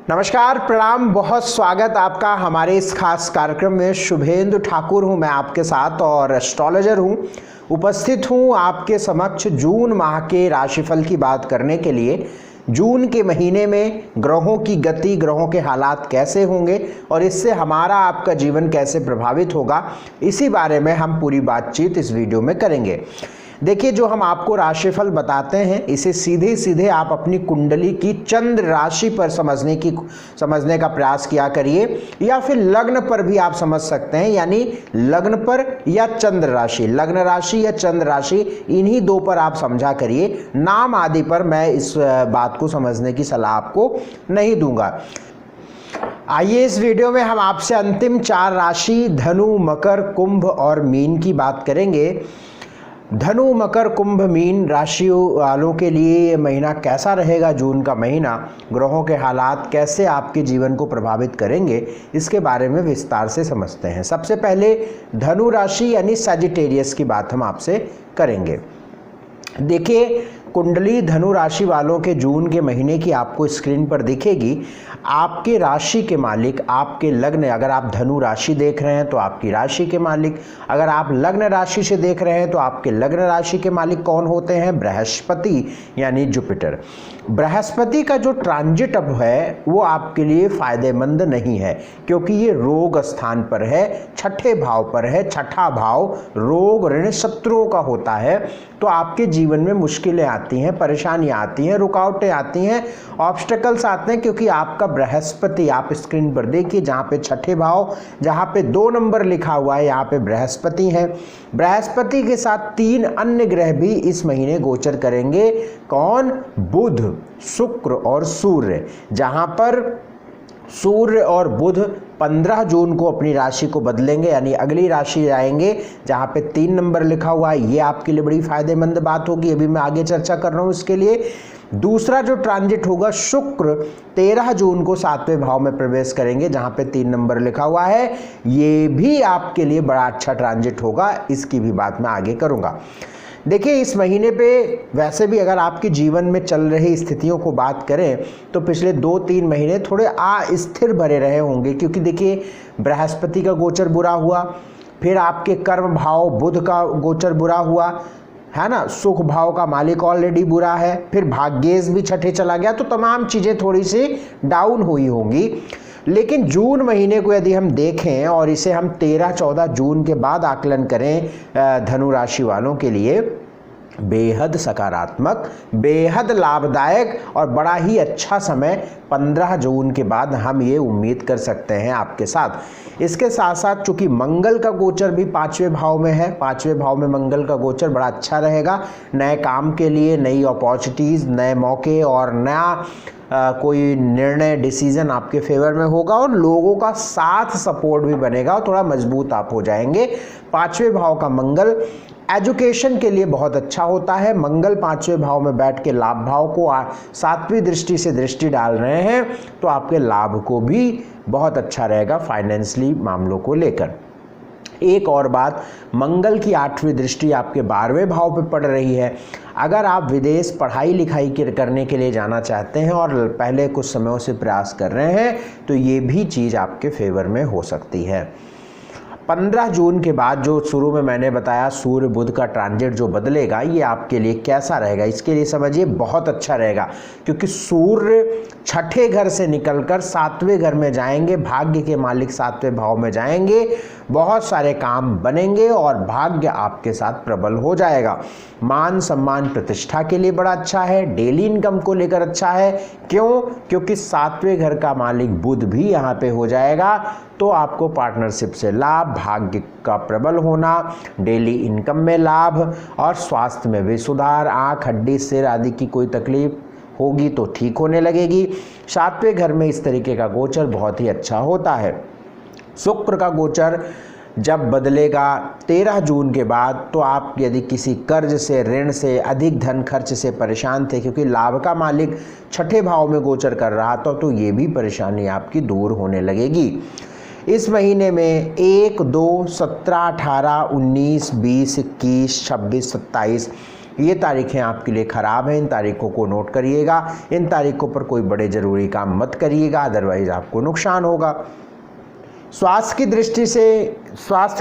नमस्कार, प्रणाम, बहुत स्वागत आपका हमारे इस खास कार्यक्रम में। शुभेंदु ठाकुर हूं मैं आपके साथ और एस्ट्रोलॉजर हूं। उपस्थित हूं आपके समक्ष जून माह के राशिफल की बात करने के लिए। जून के महीने में ग्रहों की गति, ग्रहों के हालात कैसे होंगे और इससे हमारा आपका जीवन कैसे प्रभावित होगा, इसी बारे में हम पूरी बातचीत इस वीडियो में करेंगे। देखिए, जो हम आपको राशिफल बताते हैं इसे सीधे सीधे आप अपनी कुंडली की चंद्र राशि पर समझने का प्रयास किया करिए, या फिर लग्न पर भी आप समझ सकते हैं, यानी लग्न पर या चंद्र राशि, लग्न राशि या चंद्र राशि, इन्हीं दो पर आप समझा करिए। नाम आदि पर मैं इस बात को समझने की सलाह आपको नहीं दूंगा। आइए इस वीडियो में हम आपसे अंतिम 4 राशि धनु, मकर, कुंभ और मीन की बात करेंगे। धनु, मकर, कुंभ, मीन राशियों वालों के लिए ये महीना कैसा रहेगा, जून का महीना, ग्रहों के हालात कैसे आपके जीवन को प्रभावित करेंगे, इसके बारे में विस्तार से समझते हैं। सबसे पहले धनु राशि यानी सजिटेरियस की बात हम आपसे करेंगे। देखिए, कुंडली धनु राशि वालों के जून के महीने की आपको स्क्रीन पर दिखेगी। आपके राशि के मालिक, आपके लग्न, अगर आप धनु राशि देख रहे हैं तो आपकी राशि के मालिक, अगर आप लग्न राशि से देख रहे हैं तो आपके लग्न राशि के मालिक कौन होते हैं? बृहस्पति यानी जुपिटर। बृहस्पति का जो ट्रांजिट अब है वो आपके लिए फायदेमंद नहीं है, क्योंकि ये रोग स्थान पर है, छठे भाव पर है। छठा भाव रोग, ऋण, शत्रुओं का होता है। तो आपके जीवन में मुश्किलें आती हैं, परेशानियां आती हैं, रुकावटें आती हैं, ऑब्स्टेकल्स आते हैं, क्योंकि आपका बृहस्पति, आप स्क्रीन पर देखिए जहाँ पे छठे भाव, जहाँ पे 2 नंबर लिखा हुआ है, यहाँ पे बृहस्पति है। बृहस्पति के साथ 3 अन्य ग्रह भी इस महीने गोचर करेंगे। कौन? बुध, शुक्र और सूर्य। जहाँ पर सूर्य और बुध 15 जून को अपनी राशि को बदलेंगे, यानी अगली राशि जाएंगे जहाँ पे 3 नंबर लिखा हुआ है। ये आपके लिए बड़ी फायदेमंद बात होगी, अभी मैं आगे चर्चा कर रहा हूँ इसके लिए। दूसरा जो ट्रांजिट होगा, शुक्र 13 जून को 7वें भाव में प्रवेश करेंगे जहाँ पे 3 नंबर लिखा हुआ है। ये भी आपके लिए बड़ा अच्छा ट्रांजिट होगा, इसकी भी बात मैं आगे करूँगा। देखिए, इस महीने पे वैसे भी अगर आपके जीवन में चल रही स्थितियों को बात करें तो पिछले 2-3 महीने थोड़े अस्थिर भरे रहे होंगे, क्योंकि देखिए बृहस्पति का गोचर बुरा हुआ, फिर आपके कर्म भाव बुध का गोचर बुरा हुआ है ना, सुख भाव का मालिक ऑलरेडी बुरा है, फिर भाग्येश भी छठे चला गया, तो तमाम चीज़ें थोड़ी सी डाउन हुई होंगी। लेकिन जून महीने को यदि हम देखें और इसे हम 13-14 जून के बाद आकलन करें धनु राशि वालों के लिए, बेहद सकारात्मक, बेहद लाभदायक और बड़ा ही अच्छा समय 15 जून के बाद हम ये उम्मीद कर सकते हैं आपके साथ। इसके साथ साथ चूंकि मंगल का गोचर भी 5वें भाव में है, 5वें भाव में मंगल का गोचर बड़ा अच्छा रहेगा। नए काम के लिए नई अपॉर्चुनिटीज़, नए मौके और नया कोई निर्णय, डिसीजन आपके फेवर में होगा और लोगों का साथ सपोर्ट भी बनेगा और थोड़ा मजबूत आप हो जाएंगे। 5वें भाव का मंगल एजुकेशन के लिए बहुत अच्छा होता है। मंगल 5वें भाव में बैठ के लाभ भाव को 7वीं दृष्टि से दृष्टि डाल रहे हैं, तो आपके लाभ को भी बहुत अच्छा रहेगा फाइनेंशियली मामलों को लेकर। एक और बात, मंगल की 8वीं दृष्टि आपके 12वें भाव पे पड़ रही है। अगर आप विदेश पढ़ाई लिखाई करने के लिए जाना चाहते हैं और पहले कुछ समयों से प्रयास कर रहे हैं, तो ये भी चीज़ आपके फेवर में हो सकती है। 15 जून के बाद जो शुरू में मैंने बताया सूर्य बुध का ट्रांजिट जो बदलेगा, ये आपके लिए कैसा रहेगा, इसके लिए समझिए बहुत अच्छा रहेगा, क्योंकि सूर्य छठे घर से निकलकर 7वें घर में जाएंगे, भाग्य के मालिक 7वें भाव में जाएंगे, बहुत सारे काम बनेंगे और भाग्य आपके साथ प्रबल हो जाएगा। मान सम्मान प्रतिष्ठा के लिए बड़ा अच्छा है, डेली इनकम को लेकर अच्छा है। क्यों? क्योंकि 7वें घर का मालिक बुध भी यहाँ पे हो जाएगा, तो आपको पार्टनरशिप से लाभ, भाग्य का प्रबल होना, डेली इनकम में लाभ और स्वास्थ्य में भी सुधार। आँख, हड्डी, सिर आदि की कोई तकलीफ होगी तो ठीक होने लगेगी। 7वें घर में इस तरीके का गोचर बहुत ही अच्छा होता है। शुक्र का गोचर जब बदलेगा 13 जून के बाद, तो आप यदि किसी कर्ज से, ऋण से, अधिक धन खर्च से परेशान थे, क्योंकि लाभ का मालिक छठे भाव में गोचर कर रहा था, तो ये भी परेशानी आपकी दूर होने लगेगी। इस महीने में 1, 2, 17, 18, 19, 20, 21, 26, 27 ये तारीखें आपके लिए ख़राब हैं, इन तारीखों को नोट करिएगा। इन तारीखों पर कोई बड़े ज़रूरी काम मत करिएगा, अदरवाइज़ आपको नुकसान होगा। स्वास्थ्य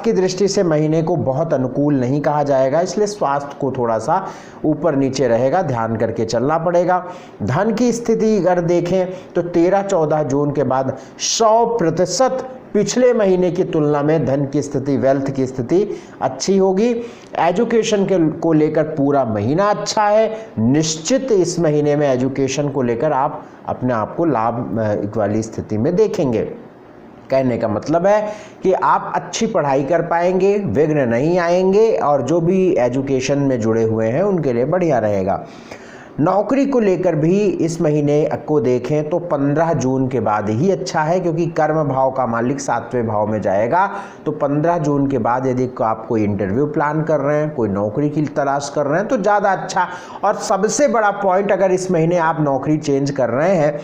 की दृष्टि से महीने को बहुत अनुकूल नहीं कहा जाएगा, इसलिए स्वास्थ्य को थोड़ा सा ऊपर नीचे रहेगा, ध्यान करके चलना पड़ेगा। धन की स्थिति अगर देखें तो 13-14 जून के बाद 100% पिछले महीने की तुलना में धन की स्थिति, वेल्थ की स्थिति अच्छी होगी। एजुकेशन को लेकर पूरा महीना अच्छा है। निश्चित इस महीने में एजुकेशन को लेकर आप अपने आप को लाभ वाली स्थिति में देखेंगे। कहने का मतलब है कि आप अच्छी पढ़ाई कर पाएंगे, विघ्न नहीं आएंगे, और जो भी एजुकेशन में जुड़े हुए हैं उनके लिए बढ़िया रहेगा। नौकरी को लेकर भी इस महीने को देखें तो 15 जून के बाद ही अच्छा है, क्योंकि कर्म भाव का मालिक 7वें भाव में जाएगा। तो 15 जून के बाद यदि आप कोई इंटरव्यू प्लान कर रहे हैं, कोई नौकरी की तलाश कर रहे हैं तो ज़्यादा अच्छा। और सबसे बड़ा पॉइंट, अगर इस महीने आप नौकरी चेंज कर रहे हैं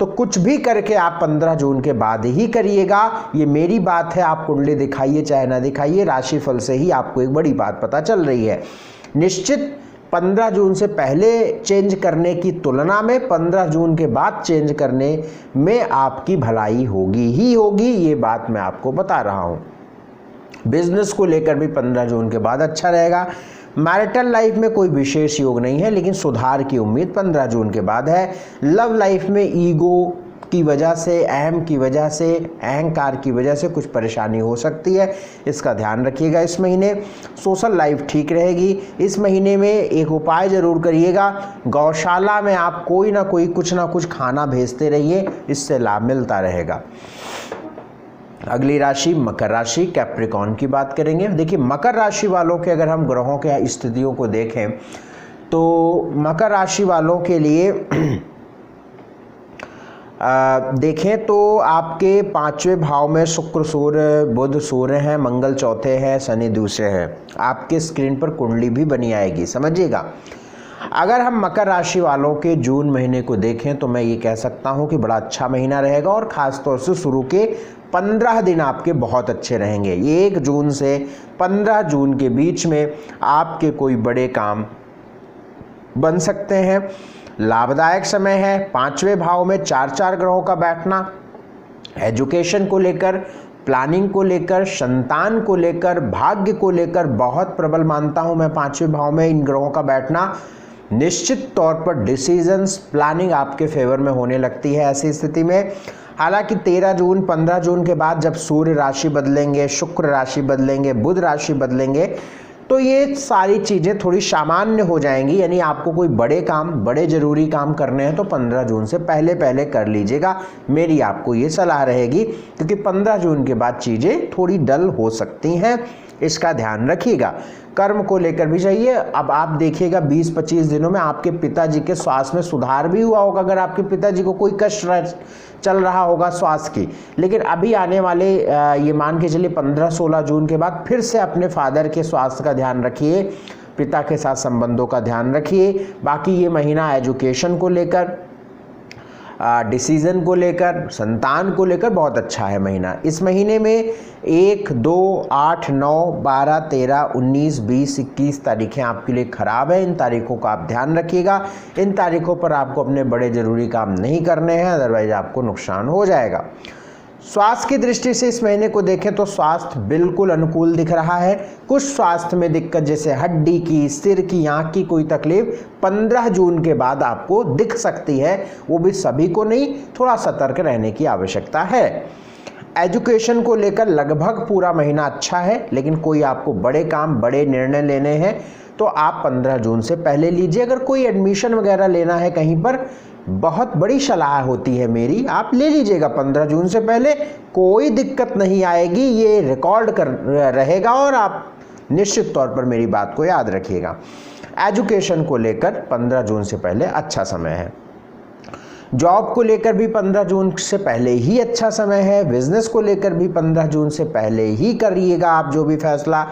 तो कुछ भी करके आप 15 जून के बाद ही करिएगा। ये मेरी बात है, आप कुंडली दिखाइए चाहे ना दिखाइए, राशिफल से ही आपको एक बड़ी बात पता चल रही है। निश्चित 15 जून से पहले चेंज करने की तुलना में 15 जून के बाद चेंज करने में आपकी भलाई होगी ही होगी, ये बात मैं आपको बता रहा हूँ। बिजनेस को लेकर भी 15 जून के बाद अच्छा रहेगा। मैरिटल लाइफ में कोई विशेष योग नहीं है, लेकिन सुधार की उम्मीद 15 जून के बाद है। लव लाइफ में ईगो की वजह से, अहम की वजह से, अहंकार की वजह से कुछ परेशानी हो सकती है, इसका ध्यान रखिएगा इस महीने। सोशल लाइफ ठीक रहेगी। इस महीने में एक उपाय जरूर करिएगा, गौशाला में आप कोई ना कोई कुछ ना कुछ खाना भेजते रहिए, इससे लाभ मिलता रहेगा। अगली राशि मकर राशि, कैप्रिकॉर्न की बात करेंगे। देखिए, मकर राशि वालों के अगर हम ग्रहों के स्थितियों को देखें तो मकर राशि वालों के लिए देखें तो आपके 5वें भाव में शुक्र सूर्य बुध सूर्य हैं, मंगल चौथे हैं, शनि दूसरे हैं। आपके स्क्रीन पर कुंडली भी बनी आएगी, समझिएगा। अगर हम मकर राशि वालों के जून महीने को देखें तो मैं ये कह सकता हूँ कि बड़ा अच्छा महीना रहेगा, और ख़ास तौर से शुरू के 15 दिन आपके बहुत अच्छे रहेंगे। 1 जून से 15 जून के बीच में आपके कोई बड़े काम बन सकते हैं। लाभदायक समय है। 5वें भाव में 4 ग्रहों का बैठना एजुकेशन को लेकर, प्लानिंग को लेकर, संतान को लेकर, भाग्य को लेकर बहुत प्रबल मानता हूं मैं। 5वें भाव में इन ग्रहों का बैठना निश्चित तौर पर डिसीजंस, प्लानिंग आपके फेवर में होने लगती है ऐसी स्थिति में। हालांकि 13 जून 15 जून के बाद जब सूर्य राशि बदलेंगे, शुक्र राशि बदलेंगे, बुध राशि बदलेंगे, तो ये सारी चीज़ें थोड़ी सामान्य हो जाएंगी। यानी आपको कोई बड़े काम, बड़े ज़रूरी काम करने हैं तो 15 जून से पहले पहले कर लीजिएगा, मेरी आपको ये सलाह रहेगी, क्योंकि 15 जून के बाद चीज़ें थोड़ी डल हो सकती हैं, इसका ध्यान रखिएगा। कर्म को लेकर भी चाहिए। अब आप देखिएगा 20-25 दिनों में आपके पिताजी के स्वास्थ्य में सुधार भी हुआ होगा, अगर आपके पिताजी को कोई कष्ट चल रहा होगा स्वास्थ्य की। लेकिन अभी आने वाले ये मान के चलिए 15-16 जून के बाद फिर से अपने फादर के स्वास्थ्य का ध्यान रखिए, पिता के साथ संबंधों का ध्यान रखिए। बाकी ये महीना एजुकेशन को लेकर, डिसीजन को लेकर, संतान को लेकर बहुत अच्छा है महीना। इस महीने में 1, 2, 8, 9, 12, 13, 19, 20, 21 तारीखें आपके लिए खराब है। इन तारीखों का आप ध्यान रखिएगा। इन तारीखों पर आपको अपने बड़े ज़रूरी काम नहीं करने हैं, अदरवाइज आपको नुकसान हो जाएगा। स्वास्थ्य की दृष्टि से इस महीने को देखें तो स्वास्थ्य बिल्कुल अनुकूल दिख रहा है। कुछ स्वास्थ्य में दिक्कत जैसे हड्डी की, सिर की, आँख की कोई तकलीफ 15 जून के बाद आपको दिख सकती है, वो भी सभी को नहीं, थोड़ा सतर्क रहने की आवश्यकता है। एजुकेशन को लेकर लगभग पूरा महीना अच्छा है, लेकिन कोई आपको बड़े काम, बड़े निर्णय लेने हैं तो आप 15 जून से पहले लीजिए। अगर कोई एडमिशन वगैरह लेना है कहीं पर, बहुत बड़ी सलाह होती है मेरी, आप ले लीजिएगा 15 जून से पहले, कोई दिक्कत नहीं आएगी, ये रिकॉर्ड कर रहेगा और आप निश्चित तौर पर मेरी बात को याद रखिएगा। एजुकेशन को लेकर 15 जून से पहले अच्छा समय है। जॉब को लेकर भी 15 जून से पहले ही अच्छा समय है। बिजनेस को लेकर भी 15 जून से पहले ही करिएगा आप जो भी फैसला।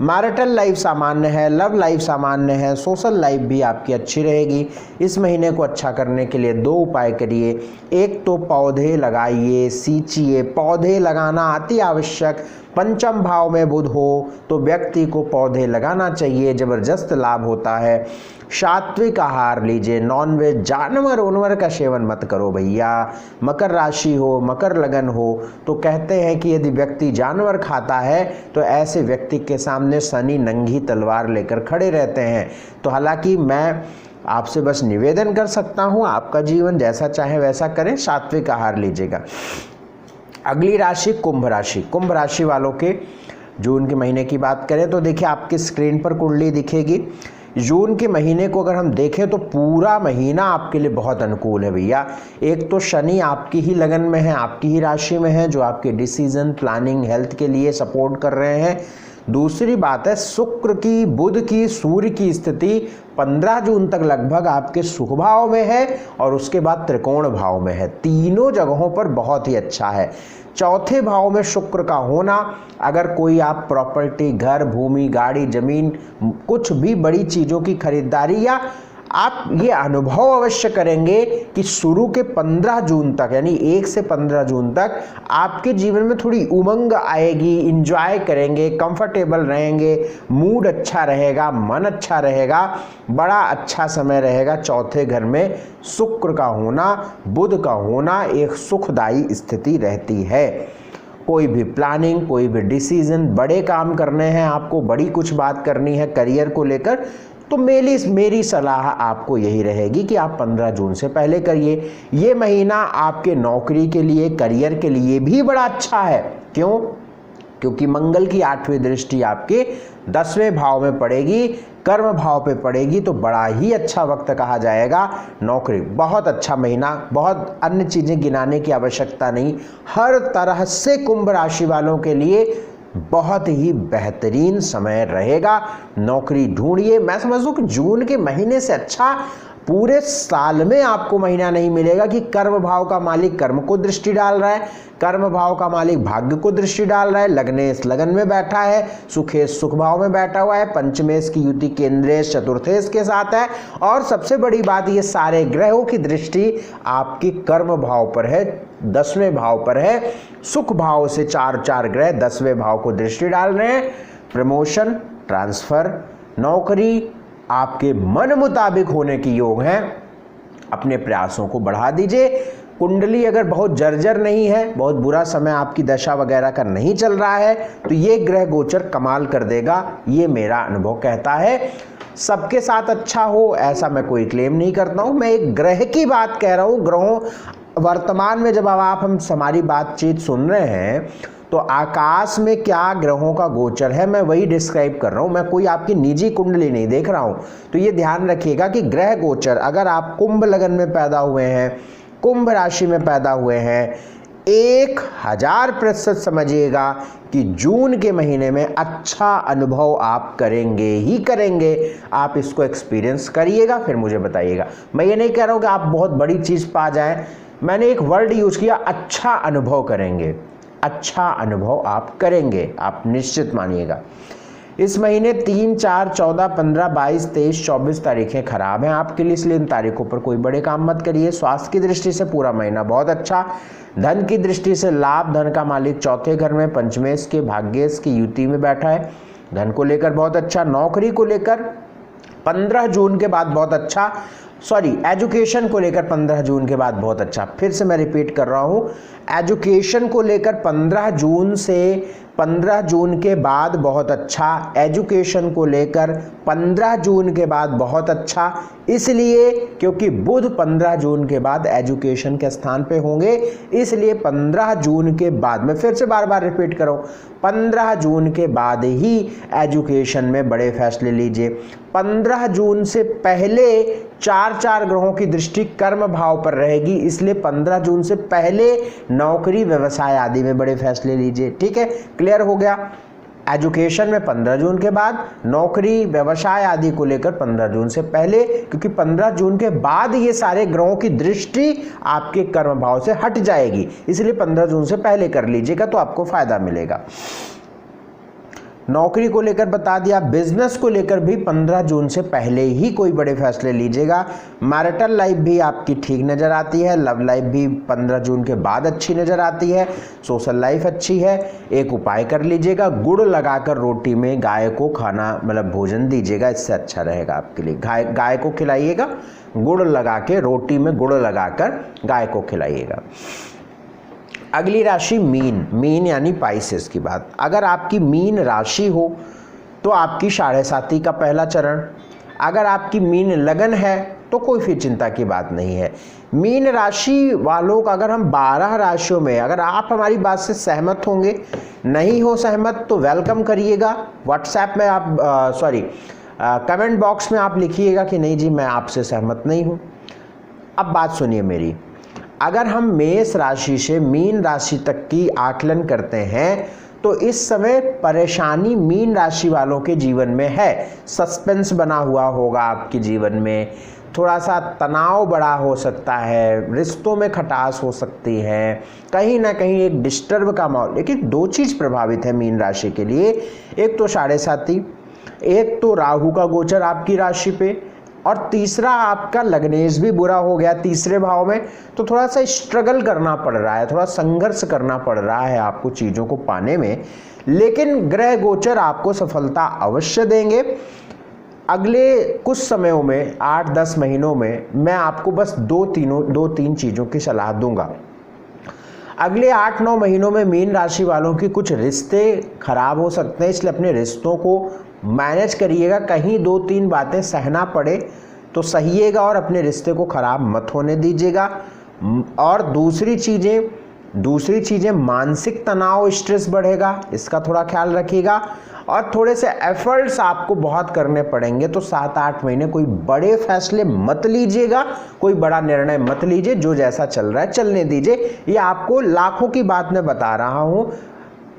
मैरिटल लाइफ सामान्य है, लव लाइफ सामान्य है, सोशल लाइफ भी आपकी अच्छी रहेगी। इस महीने को अच्छा करने के लिए 2 उपाय करिए। एक तो पौधे लगाइए, सींचिए। पौधे लगाना अति आवश्यक, पंचम भाव में बुध हो तो व्यक्ति को पौधे लगाना चाहिए, जबरदस्त लाभ होता है। सात्विक आहार लीजिए, नॉनवेज जानवर उनवर का सेवन मत करो भैया। मकर राशि हो, मकर लगन हो तो कहते हैं कि यदि व्यक्ति जानवर खाता है तो ऐसे व्यक्ति के सामने शनि नंगी तलवार लेकर खड़े रहते हैं। तो हालांकि मैं आपसे बस निवेदन कर सकता हूं, आपका जीवन जैसा चाहे वैसा करें, सात्विक आहार लीजिएगा। अगली राशि कुंभ राशि। कुंभ राशि वालों के जून के महीने की बात करें तो देखिए आपकी स्क्रीन पर कुंडली दिखेगी। जून के महीने को अगर हम देखें तो पूरा महीना आपके लिए बहुत अनुकूल है भैया। एक तो शनि आपकी ही लगन में है, आपकी ही राशि में है, जो आपके डिसीजन प्लानिंग हेल्थ के लिए सपोर्ट कर रहे हैं। दूसरी बात है शुक्र की, बुध की, सूर्य की स्थिति 15 जून तक लगभग आपके सुख भाव में है और उसके बाद त्रिकोण भाव में है। तीनों जगहों पर बहुत ही अच्छा है। चौथे भाव में शुक्र का होना, अगर कोई आप प्रॉपर्टी, घर, भूमि, गाड़ी, जमीन, कुछ भी बड़ी चीज़ों की खरीदारी, या आप ये अनुभव अवश्य करेंगे कि शुरू के 15 जून तक यानी 1 से 15 जून तक आपके जीवन में थोड़ी उमंग आएगी, इंजॉय करेंगे, कंफर्टेबल रहेंगे, मूड अच्छा रहेगा, मन अच्छा रहेगा, बड़ा अच्छा समय रहेगा। चौथे घर में शुक्र का होना, बुध का होना एक सुखदायी स्थिति रहती है। कोई भी प्लानिंग, कोई भी डिसीजन, बड़े काम करने हैं आपको, बड़ी कुछ बात करनी है करियर को लेकर, तो मेरी सलाह आपको यही रहेगी कि आप 15 जून से पहले करिए। ये महीना आपके नौकरी के लिए, करियर के लिए भी बड़ा अच्छा है। क्यों? क्योंकि मंगल की 8वीं दृष्टि आपके 10वें भाव में पड़ेगी, कर्म भाव पे पड़ेगी, तो बड़ा ही अच्छा वक्त कहा जाएगा। नौकरी बहुत अच्छा महीना, बहुत अन्य चीज़ें गिनाने की आवश्यकता नहीं, हर तरह से कुंभ राशि वालों के लिए बहुत ही बेहतरीन समय रहेगा। नौकरी ढूंढिए। मैं समझूं कि जून के महीने से अच्छा पूरे साल में आपको महीना नहीं मिलेगा कि कर्म भाव का मालिक कर्म को दृष्टि डाल रहा है, कर्म भाव का मालिक भाग्य को दृष्टि डाल रहा है, लगनेश लगन में बैठा है, सुखेश सुख भाव में बैठा हुआ है, पंचमेश की युति केंद्रेश चतुर्थेश के साथ है, और सबसे बड़ी बात ये सारे ग्रहों की दृष्टि आपकी कर्म भाव पर है, 10वें भाव पर है। सुख भाव से 4 ग्रह 10वें भाव को दृष्टि डाल रहे हैं। प्रमोशन, ट्रांसफर, नौकरी आपके मन मुताबिक होने की योग है। अपने प्रयासों को बढ़ा दीजिए। कुंडली अगर बहुत जर्जर नहीं है, बहुत बुरा समय आपकी दशा वगैरह का नहीं चल रहा है, तो ये ग्रह गोचर कमाल कर देगा, ये मेरा अनुभव कहता है। सबके साथ अच्छा हो ऐसा मैं कोई क्लेम नहीं करता हूं, मैं एक ग्रह की बात कह रहा हूं। ग्रहों वर्तमान में जब हम हमारी बातचीत सुन रहे हैं तो आकाश में क्या ग्रहों का गोचर है मैं वही डिस्क्राइब कर रहा हूं, मैं कोई आपकी निजी कुंडली नहीं देख रहा हूं। तो ये ध्यान रखिएगा कि ग्रह गोचर, अगर आप कुंभ लगन में पैदा हुए हैं, कुंभ राशि में पैदा हुए हैं, 1000% समझिएगा कि जून के महीने में अच्छा अनुभव आप करेंगे ही करेंगे। आप इसको एक्सपीरियंस करिएगा, फिर मुझे बताइएगा। मैं ये नहीं कह रहा हूं कि आप बहुत बड़ी चीज़ पा जाएं, मैंने एक वर्ड यूज किया, अच्छा अनुभव करेंगे। अच्छा अनुभव आप करेंगे, आप निश्चित मानिएगा। इस महीने 3, 4, 14, 15, 22, 23, 24 तारीखें खराब हैं आपके लिए, इसलिए इन तारीखों पर कोई बड़े काम मत करिए। स्वास्थ्य की दृष्टि से पूरा महीना बहुत अच्छा। धन की दृष्टि से लाभ, धन का मालिक चौथे घर में पंचमेश के भाग्येश की युति में बैठा है, धन को लेकर बहुत अच्छा। नौकरी को लेकर 15 जून के बाद बहुत अच्छा, एजुकेशन को लेकर 15 जून के बाद बहुत अच्छा। फिर से मैं रिपीट कर रहा हूं, एजुकेशन को लेकर 15 जून से 15 जून के बाद बहुत अच्छा, एजुकेशन को लेकर 15 जून के बाद बहुत अच्छा, इसलिए क्योंकि बुध 15 जून के बाद एजुकेशन के स्थान पे होंगे, इसलिए 15 जून के बाद, मैं फिर से बार बार रिपीट कर रहा हूं, 15 जून के बाद ही एजुकेशन में बड़े फैसले लीजिए। 15 जून से पहले 4 ग्रहों की दृष्टि कर्म भाव पर रहेगी, इसलिए 15 जून से पहले नौकरी, व्यवसाय आदि में बड़े फैसले लीजिए। ठीक है, क्लियर हो गया। एजुकेशन में 15 जून के बाद, नौकरी, व्यवसाय आदि को लेकर 15 जून से पहले, क्योंकि 15 जून के बाद ये सारे ग्रहों की दृष्टि आपके कर्म भाव से हट जाएगी, इसलिए 15 जून से पहले कर लीजिएगा तो आपको फायदा मिलेगा। नौकरी को लेकर बता दिया। बिजनेस को लेकर भी 15 जून से पहले ही कोई बड़े फैसले लीजिएगा। मैरिटल लाइफ भी आपकी ठीक नज़र आती है। लव लाइफ भी 15 जून के बाद अच्छी नज़र आती है। सोशल लाइफ अच्छी है। एक उपाय कर लीजिएगा, गुड़ लगाकर रोटी में गाय को खाना मतलब भोजन दीजिएगा, इससे अच्छा रहेगा आपके लिए। गाय को खिलाइएगा, गुड़ लगा के, रोटी में गुड़ लगाकर गाय को खिलाइएगा। अगली राशि मीन। मीन यानी पाइसेस की बात। अगर आपकी मीन राशि हो तो आपकी 7.5 का पहला चरण। अगर आपकी मीन लगन है तो कोई फिर चिंता की बात नहीं है। मीन राशि वालों का अगर हम 12 राशियों में, अगर आप हमारी बात से सहमत होंगे, नहीं हो सहमत तो वेलकम करिएगा। व्हाट्सएप में आप कमेंट बॉक्स में आप लिखिएगा कि नहीं जी मैं आपसे सहमत नहीं हूँ। अब बात सुनिए मेरी। अगर हम मेष राशि से मीन राशि तक की आकलन करते हैं तो इस समय परेशानी मीन राशि वालों के जीवन में है। सस्पेंस बना हुआ होगा आपके जीवन में, थोड़ा सा तनाव बड़ा हो सकता है, रिश्तों में खटास हो सकती है, कहीं ना कहीं एक डिस्टर्ब का माहौल। लेकिन 2 चीज़ प्रभावित है मीन राशि के लिए। एक तो 7.5, एक तो राहु का गोचर आपकी राशि पे, और तीसरा आपका लग्नेश भी बुरा हो गया तीसरे भाव में। तो थोड़ा सा स्ट्रगल करना पड़ रहा है, थोड़ा संघर्ष करना पड़ रहा है आपको चीज़ों को पाने में। लेकिन ग्रह गोचर आपको सफलता अवश्य देंगे। अगले कुछ समयों में 8-10 महीनों में मैं आपको बस 2-3 चीज़ों की सलाह दूंगा। अगले 8-9 महीनों में मीन राशि वालों की कुछ रिश्ते खराब हो सकते हैं, इसलिए अपने रिश्तों को मैनेज करिएगा। कहीं 2-3 बातें सहना पड़े तो सहिएगा और अपने रिश्ते को खराब मत होने दीजिएगा। और दूसरी चीज़ें मानसिक तनाव, स्ट्रेस बढ़ेगा, इसका थोड़ा ख्याल रखिएगा। और थोड़े से एफर्ट्स आपको बहुत करने पड़ेंगे। तो 7-8 महीने कोई बड़े फैसले मत लीजिएगा, कोई बड़ा निर्णय मत लीजिए, जो जैसा चल रहा है चलने दीजिए। ये आपको लाखों की बात मैं बता रहा हूँ,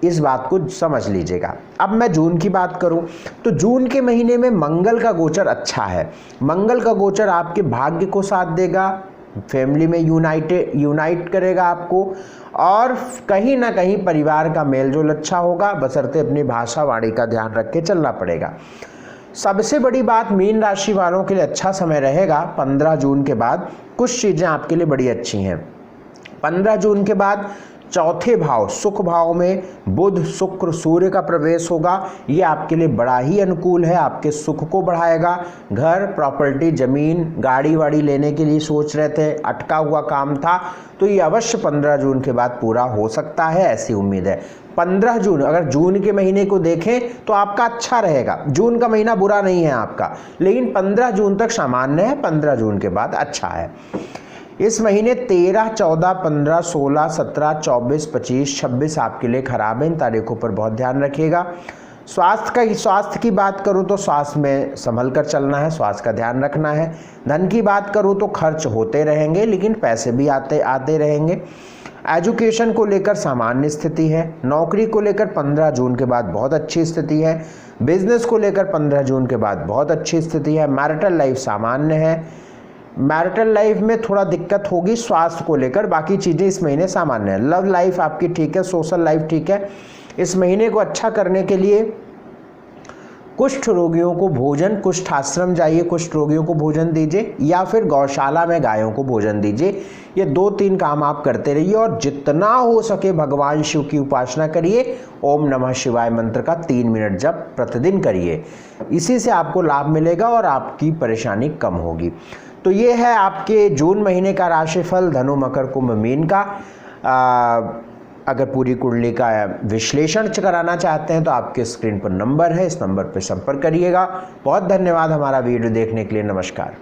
इस बात को समझ लीजिएगा। अब मैं जून की बात करूं तो जून के महीने में मंगल का गोचर अच्छा है। मंगल का गोचर आपके भाग्य को साथ देगा, फैमिली में यूनाइट करेगा आपको, और कहीं ना कहीं परिवार का मेलजोल अच्छा होगा, बशर्ते अपनी भाषा वाणी का ध्यान रख के चलना पड़ेगा। सबसे बड़ी बात, मीन राशि वालों के लिए अच्छा समय रहेगा 15 जून के बाद। कुछ चीज़ें आपके लिए बड़ी अच्छी हैं। 15 जून के बाद चौथे भाव सुख भाव में बुध, शुक्र, सूर्य का प्रवेश होगा। ये आपके लिए बड़ा ही अनुकूल है, आपके सुख को बढ़ाएगा। घर, प्रॉपर्टी, जमीन, गाड़ी वाड़ी लेने के लिए सोच रहे थे, अटका हुआ काम था, तो ये अवश्य 15 जून के बाद पूरा हो सकता है, ऐसी उम्मीद है। 15 जून, अगर जून के महीने को देखें तो आपका अच्छा रहेगा। जून का महीना बुरा नहीं है आपका, लेकिन 15 जून तक सामान्य है, 15 जून के बाद अच्छा है। इस महीने 13, 14, 15, 16, 17, 24, 25, 26 आपके लिए खराब है। इन तारीखों पर बहुत ध्यान रखिएगा। स्वास्थ्य की बात करूं तो स्वास्थ्य में संभल कर चलना है, स्वास्थ्य का ध्यान रखना है। धन की बात करूं तो खर्च होते रहेंगे, लेकिन पैसे भी आते रहेंगे। एजुकेशन को लेकर सामान्य स्थिति है। नौकरी को लेकर 15 जून के बाद बहुत अच्छी स्थिति है। बिजनेस को लेकर 15 जून के बाद बहुत अच्छी स्थिति है। मैरिटल लाइफ सामान्य है। मैरिटल लाइफ में थोड़ा दिक्कत होगी स्वास्थ्य को लेकर, बाकी चीज़ें इस महीने सामान्य है। लव लाइफ आपकी ठीक है, सोशल लाइफ ठीक है। इस महीने को अच्छा करने के लिए कुष्ठ रोगियों को भोजन, कुष्ठ आश्रम जाइए, कुष्ठ रोगियों को भोजन दीजिए, या फिर गौशाला में गायों को भोजन दीजिए। ये 2-3 काम आप करते रहिए और जितना हो सके भगवान शिव की उपासना करिए। ओम नमः शिवाय मंत्र का 3 मिनट जप प्रतिदिन करिए, इसी से आपको लाभ मिलेगा और आपकी परेशानी कम होगी। तो ये है आपके जून महीने का राशिफल धनु, मकर, कुंभ, मीन का। अगर पूरी कुंडली का विश्लेषण कराना चाहते हैं तो आपके स्क्रीन पर नंबर है, इस नंबर पर संपर्क करिएगा। बहुत धन्यवाद हमारा वीडियो देखने के लिए। नमस्कार।